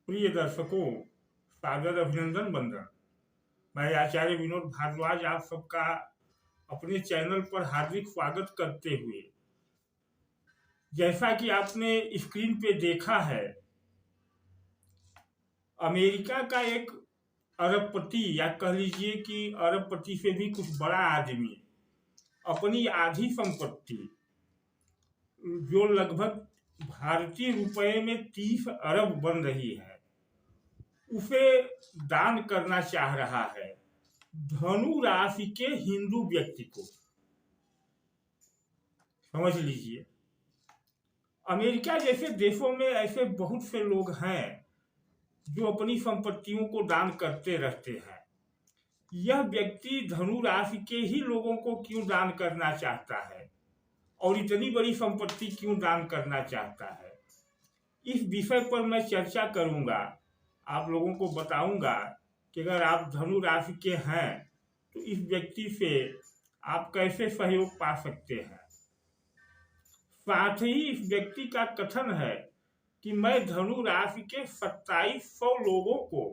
प्रिय दर्शकों, सादर अभिनंदन वंदन। मैं आचार्य विनोद भारद्वाज आप सबका अपने चैनल पर हार्दिक स्वागत करते हुए, जैसा कि आपने स्क्रीन पे देखा है, अमेरिका का एक अरबपति या कह लीजिए कि अरबपति से भी कुछ बड़ा आदमी अपनी आधी संपत्ति, जो लगभग भारतीय रुपए में 30 अरब बन रही है, उसे दान करना चाह रहा है धनु राशि के हिंदू व्यक्ति को। समझ लीजिए, अमेरिका जैसे देशों में ऐसे बहुत से लोग हैं जो अपनी संपत्तियों को दान करते रहते हैं। यह व्यक्ति धनु राशि के ही लोगों को क्यों दान करना चाहता है और इतनी बड़ी संपत्ति क्यों दान करना चाहता है, इस विषय पर मैं चर्चा करूंगा। आप लोगों को बताऊंगा कि अगर आप धनु राशि के हैं तो इस व्यक्ति से आप कैसे सहयोग पा सकते हैं। साथ ही इस व्यक्ति का कथन है कि मैं धनु राशि के 2700 लोगों को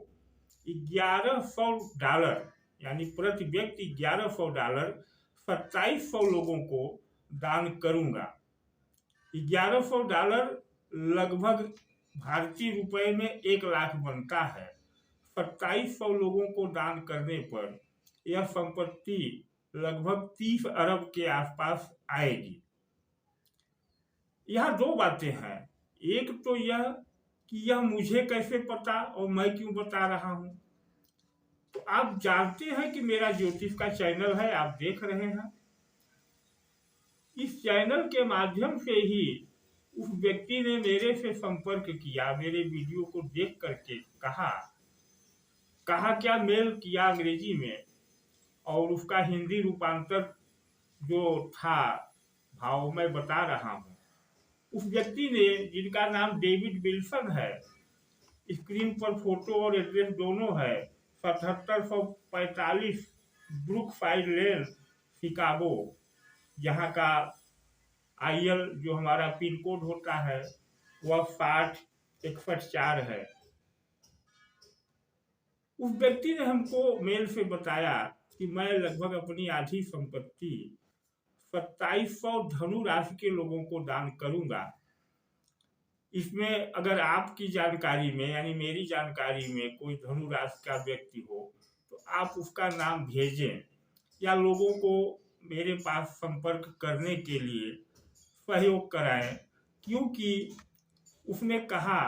$1100 यानी प्रति व्यक्ति $1100 2700 लोगों को दान करूंगा। $1100 लगभग भारतीय रुपए में 1 लाख बनता है। 2700 लोगों को दान करने पर यह संपत्ति लगभग 30 अरब के आसपास आएगी। यह दो बातें हैं। एक तो यह कि यह मुझे कैसे पता और मैं क्यों बता रहा हूं। तो आप जानते हैं कि मेरा ज्योतिष का चैनल है, आप देख रहे हैं। इस चैनल के माध्यम से ही उस व्यक्ति ने मेरे से संपर्क किया, मेरे वीडियो को देख करके कहा क्या मेल किया अंग्रेजी में, और उसका हिंदी रूपांतर जो था भाव मैं बता रहा हूं। उस व्यक्ति ने, जिनका नाम डेविड विल्सन है, स्क्रीन पर फोटो और एड्रेस दोनों है, 7745 ब्रुकसाइड लेन, शिकागो, जहाँ का IL जो हमारा पिन कोड होता है वह 6061 है। उस व्यक्ति ने हमको मेल से बताया कि मैं लगभग अपनी आधी संपत्ति 2700 धनु राशि के लोगों को दान करूंगा। इसमें अगर आपकी जानकारी में यानी मेरी जानकारी में कोई धनु राशि का व्यक्ति हो तो आप उसका नाम भेजें या लोगों को मेरे पास संपर्क करने के लिए सहयोग कराएं, क्योंकि उसने कहा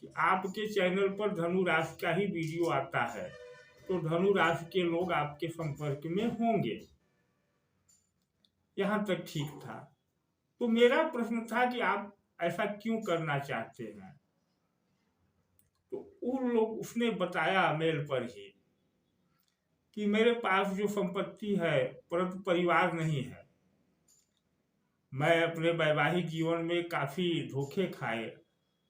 कि आपके चैनल पर धनु राशि का ही वीडियो आता है तो धनु राशि के लोग आपके संपर्क में होंगे। यहाँ तक ठीक था। तो मेरा प्रश्न था कि आप ऐसा क्यों करना चाहते हैं। तो उसने बताया मेल पर ही कि मेरे पास जो संपत्ति है परंतु परिवार नहीं है। मैं अपने वैवाहिक जीवन में काफ़ी धोखे खाए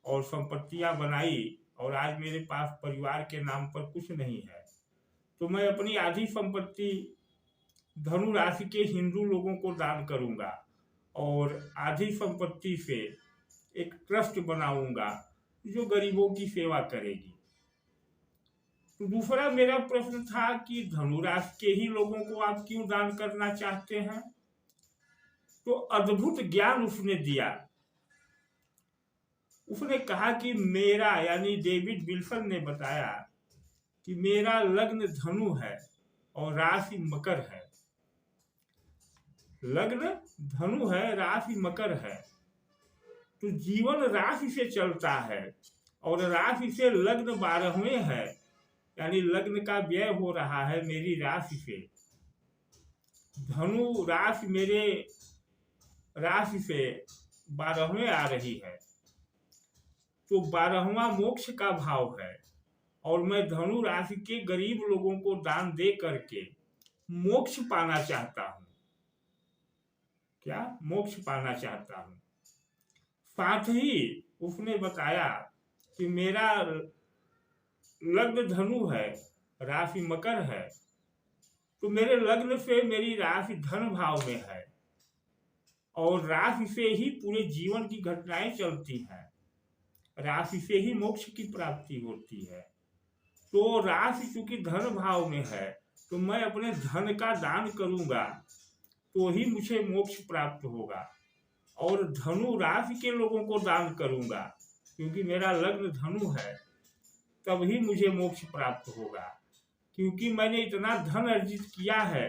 और संपत्तियां बनाई और आज मेरे पास परिवार के नाम पर कुछ नहीं है। तो मैं अपनी आधी संपत्ति धनु राशि के हिंदू लोगों को दान करूंगा और आधी संपत्ति से एक ट्रस्ट बनाऊंगा जो गरीबों की सेवा करेगी। तो दूसरा मेरा प्रश्न था कि धनु राशि के ही लोगों को आप क्यों दान करना चाहते हैं। तो अद्भुत ज्ञान उसने दिया। उसने कहा कि मेरा यानी डेविड विल्सन ने बताया कि मेरा लग्न धनु है और राशि मकर है। लग्न धनु है, राशि मकर है, तो जीवन राशि से चलता है और राशि से लग्न 12वें है, यानी लग्न का व्यय हो रहा है मेरी राशि से। धनु राशि मेरे राशि से 12वें आ रही है, तो 12वां मोक्ष का भाव है और मैं धनु राशि के गरीब लोगों को दान दे करके मोक्ष पाना चाहता हूं। क्या मोक्ष पाना चाहता हूं। साथ ही उसने बताया कि मेरा लग्न धनु है, राशि मकर है, तो मेरे लग्न से मेरी राशि धन भाव में है और राशि से ही पूरे जीवन की घटनाएं चलती हैं। राशि से ही मोक्ष की प्राप्ति होती है। तो राशि चूंकि धन भाव में है, तो मैं अपने धन का दान करूंगा तो ही मुझे मोक्ष प्राप्त होगा। और धनु राशि के लोगों को दान करूंगा, क्योंकि मेरा लग्न धनु है, तभी मुझे मोक्ष प्राप्त होगा। क्योंकि मैंने इतना धन अर्जित किया है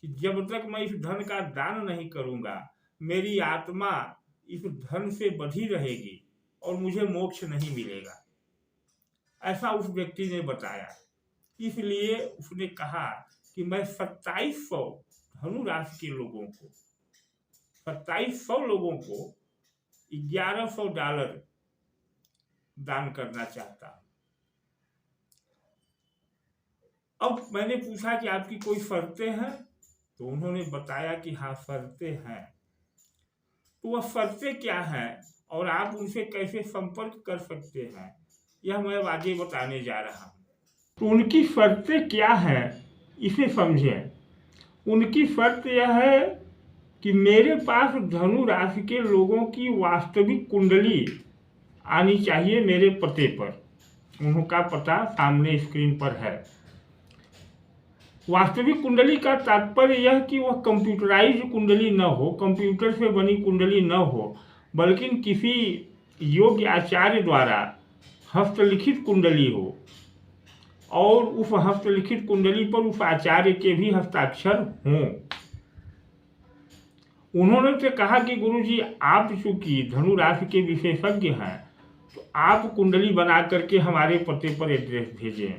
कि जब तक मैं इस धन का दान नहीं करूंगा, मेरी आत्मा इस धन से बंधी रहेगी और मुझे मोक्ष नहीं मिलेगा। ऐसा उस व्यक्ति ने बताया। इसलिए उसने कहा कि मैं 2700 धनु राशि के लोगों को, 2700 लोगों को $1100 दान करना चाहता हूं। अब मैंने पूछा कि आपकी कोई शर्तें हैं, तो उन्होंने बताया कि हाँ शर्तें हैं। तो वह शर्तें क्या हैं और आप उनसे कैसे संपर्क कर सकते हैं, यह मैं आगे बताने जा रहा हूँ। तो उनकी शर्तें क्या हैं इसे समझें। उनकी शर्त यह है कि मेरे पास धनु राशि के लोगों की वास्तविक कुंडली आनी चाहिए मेरे पते पर। उनका पता सामने स्क्रीन पर है। वास्तविक कुंडली का तात्पर्य यह कि वह कंप्यूटराइज कुंडली न हो, कंप्यूटर से बनी कुंडली न हो, बल्कि किसी योग्य आचार्य द्वारा हस्तलिखित कुंडली हो और उस हस्तलिखित कुंडली पर उस आचार्य के भी हस्ताक्षर हों। उन्होंने तो कहा कि गुरुजी आप चूंकि धनु राशि के विशेषज्ञ हैं, तो आप कुंडली बना करके हमारे पते पर एड्रेस भेजें,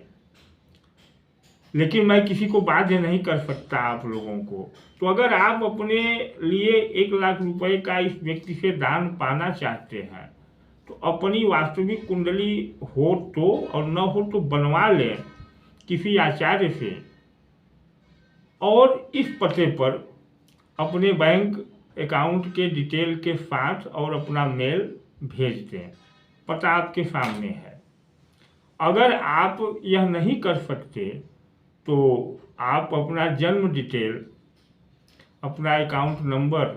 लेकिन मैं किसी को बाध्य नहीं कर सकता आप लोगों को। तो अगर आप अपने लिए 1 लाख रुपए का इस व्यक्ति से दान पाना चाहते हैं, तो अपनी वास्तविक कुंडली हो तो और न हो तो बनवा लें किसी आचार्य से, और इस पते पर अपने बैंक अकाउंट के डिटेल के साथ और अपना मेल भेज दें। पता आपके सामने है। अगर आप यह नहीं कर सकते तो आप अपना जन्म डिटेल, अपना अकाउंट नंबर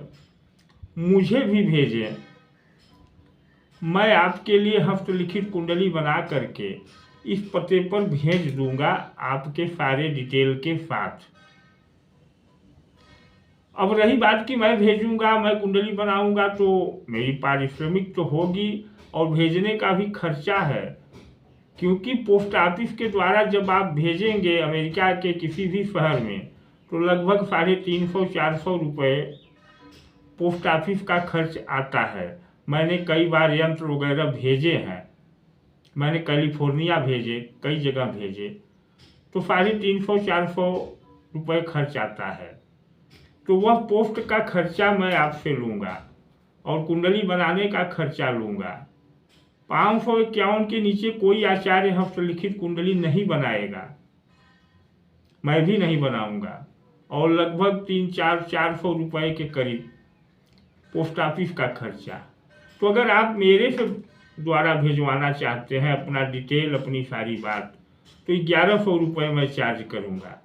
मुझे भी भेजें। मैं आपके लिए हस्तलिखित कुंडली बना करके इस पते पर भेज दूंगा आपके सारे डिटेल के साथ। अब रही बात कि मैं भेजूंगा, मैं कुंडली बनाऊंगा, तो मेरी पारिश्रमिक तो होगी और भेजने का भी खर्चा है, क्योंकि पोस्ट ऑफिस के द्वारा जब आप भेजेंगे अमेरिका के किसी भी शहर में, तो लगभग 350-400 रुपये पोस्ट ऑफिस का खर्च आता है। मैंने कई बार यंत्र वगैरह भेजे हैं, मैंने कैलिफोर्निया भेजे, कई जगह भेजे, तो 350-400 रुपये खर्च आता है। तो वह पोस्ट का खर्चा मैं आपसे लूँगा और कुंडली बनाने का खर्चा लूँगा। 551 के नीचे कोई आचार्य हस्तलिखित कुंडली नहीं बनाएगा, मैं भी नहीं बनाऊंगा, और लगभग 300-400 रुपये के करीब पोस्ट ऑफिस का खर्चा। तो अगर आप मेरे से द्वारा भिजवाना चाहते हैं अपना डिटेल, अपनी सारी बात, तो 1100 रुपये मैं चार्ज करूंगा।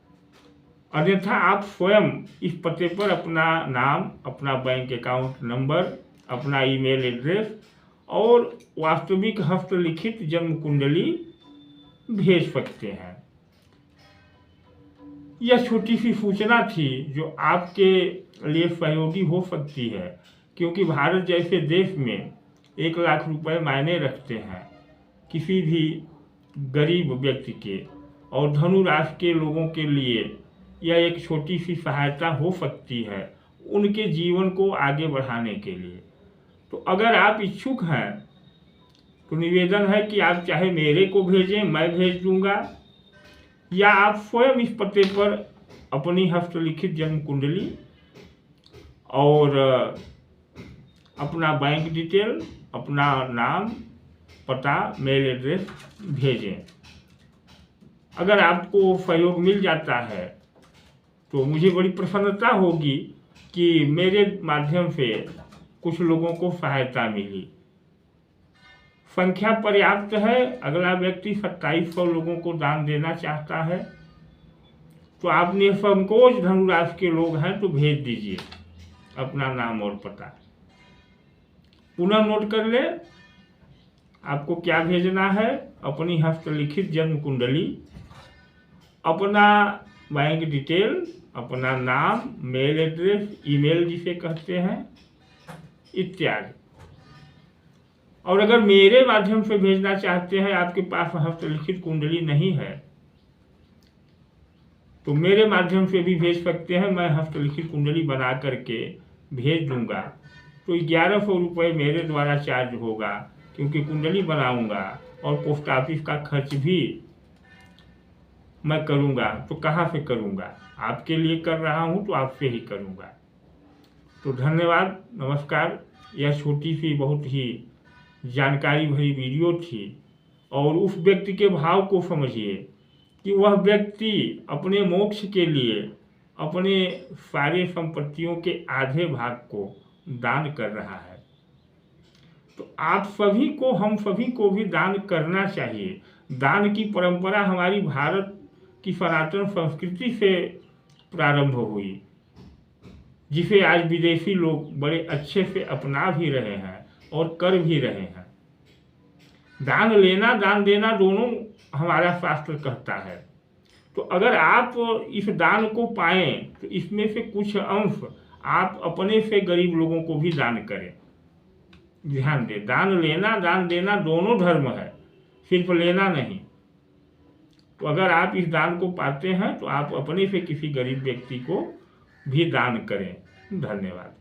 अन्यथा आप स्वयं इस पते पर अपना नाम, अपना बैंक अकाउंट नंबर, अपना ईमेल एड्रेस और वास्तविक हस्तलिखित जन्म कुंडली भेज सकते हैं। यह छोटी सी सूचना थी जो आपके लिए सहयोगी हो सकती है, क्योंकि भारत जैसे देश में 1 लाख रुपए मायने रखते हैं किसी भी गरीब व्यक्ति के, और धनु राशि के लोगों के लिए यह एक छोटी सी सहायता हो सकती है उनके जीवन को आगे बढ़ाने के लिए। तो अगर आप इच्छुक हैं तो निवेदन है कि आप चाहे मेरे को भेजें, मैं भेज दूंगा, या आप स्वयं इस पते पर अपनी हस्तलिखित जन्म कुंडली और अपना बैंक डिटेल, अपना नाम, पता, मेल एड्रेस भेजें। अगर आपको सहयोग मिल जाता है तो मुझे बड़ी प्रसन्नता होगी कि मेरे माध्यम से कुछ लोगों को सहायता मिली। संख्या पर्याप्त है। अगला व्यक्ति 2700 लोगों को दान देना चाहता है, तो आप निसंकोच धनुराशि के लोग हैं तो भेज दीजिए अपना नाम और पता। पुनः नोट कर ले, आपको क्या भेजना है? अपनी हस्तलिखित जन्म कुंडली, अपना बैंक डिटेल, अपना नाम, मेल एड्रेस, ईमेल जिसे कहते हैं, इत्यादि। और अगर मेरे माध्यम से भेजना चाहते हैं, आपके पास हस्तलिखित कुंडली नहीं है, तो मेरे माध्यम से भी भेज सकते हैं। मैं हस्तलिखित कुंडली बना करके भेज दूंगा। तो 1100 रुपये मेरे द्वारा चार्ज होगा, क्योंकि कुंडली बनाऊंगा और पोस्ट ऑफिस का खर्च भी मैं करूंगा। तो कहाँ से करूंगा? आपके लिए कर रहा हूं तो आपसे ही करूंगा। तो धन्यवाद, नमस्कार। यह छोटी सी बहुत ही जानकारी भरी वीडियो थी। और उस व्यक्ति के भाव को समझिए कि वह व्यक्ति अपने मोक्ष के लिए अपने सारे संपत्तियों के आधे भाग को दान कर रहा है। तो आप सभी को, हम सभी को भी दान करना चाहिए। दान की परंपरा हमारी भारत की सनातन संस्कृति से प्रारंभ हुई, जिसे आज विदेशी लोग बड़े अच्छे से अपना भी रहे हैं और कर भी रहे हैं। दान लेना, दान देना दोनों हमारा शास्त्र कहता है। तो अगर आप इस दान को पाएं तो इसमें से कुछ अंश आप अपने से गरीब लोगों को भी दान करें। ध्यान दें, दान लेना, दान देना दोनों धर्म है, सिर्फ लेना नहीं। तो अगर आप इस दान को पाते हैं तो आप अपने से किसी गरीब व्यक्ति को भी दान करें। धन्यवाद।